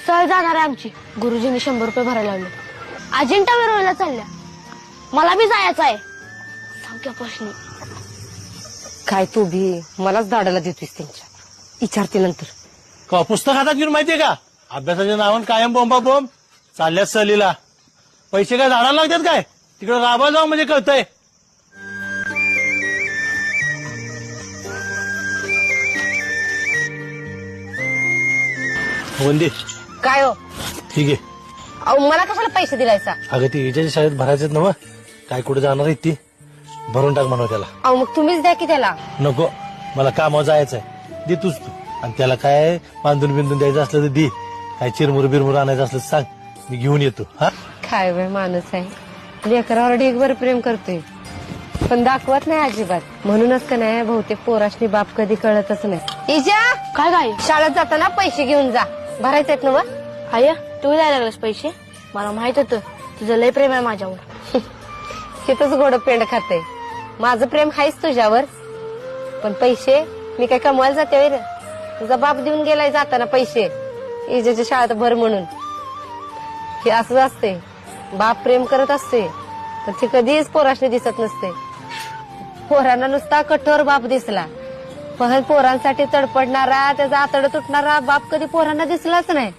सहल जाणार आहे आमची. गुरुजींनी 100 रुपये भरायला लावले. अजिंठा वेरूळला चालल्या. मला बी जायचं आहे. सांग प्रश्न काय तू भी मलाच दाडाला देतोस त्यांच्या. विचारते नंतर. का पुस्तक हातात घेऊन माहितीये का अभ्यासाच्या नावान कायम बोंबा बोंब चालल्यात सहलीला. पैसे काय झाडाला लागतात काय तिकडे राबा जाऊ म्हणजे कळतंय. वंदे काय हो ठीक आहे. अहो मला कशाला पैसे दिलायचा. अगं ती विजयच्या शाळेत भरायचेत ना काय कुठे जाणार आहे ती भरून टाक म्हणा त्याला. अहो मग तुम्हीच द्या की त्याला. नको मला कामावर जायचंय दे तूच तू. आणि त्याला काय बांधून बिंदून द्यायचं असलं तर दे. काय चिरमुर बिरमुर आणायचं असलं तर सांग मी घेऊन येतो. हा काय वेळ माणूस आहे. लेकरावर ढीगभर प्रेम करतोय पण दाखवत नाही अजिबात. म्हणूनच का नाही बहुतेक पोराशनी बाप कधी कळतच नाही. इजा काय काय शाळेत जाताना पैसे घेऊन जा. भरायचे आहेत ना व. आय तू द्यायला लागलास पैसे. मला माहित होतं तुझं लय प्रेम आहे माझ्यावर. तिथंच गोड पेंड खाते. माझं प्रेम आहेच तुझ्यावर पण पैसे मी काय कमवायला जाते होय रे. तुझा बाप देऊन गेलाय जाताना पैसे इजेच्या शाळेत भर म्हणून. हे असंच असते. बाप प्रेम करत असते पण ते कधीच पोराशने दिसत नसते. पोरांना नुसता कठोर बाप दिसला पण पोरांसाठी तडपडणारा त्याचा आतड तुटणारा बाप कधी पोरांना दिसलाच नाही.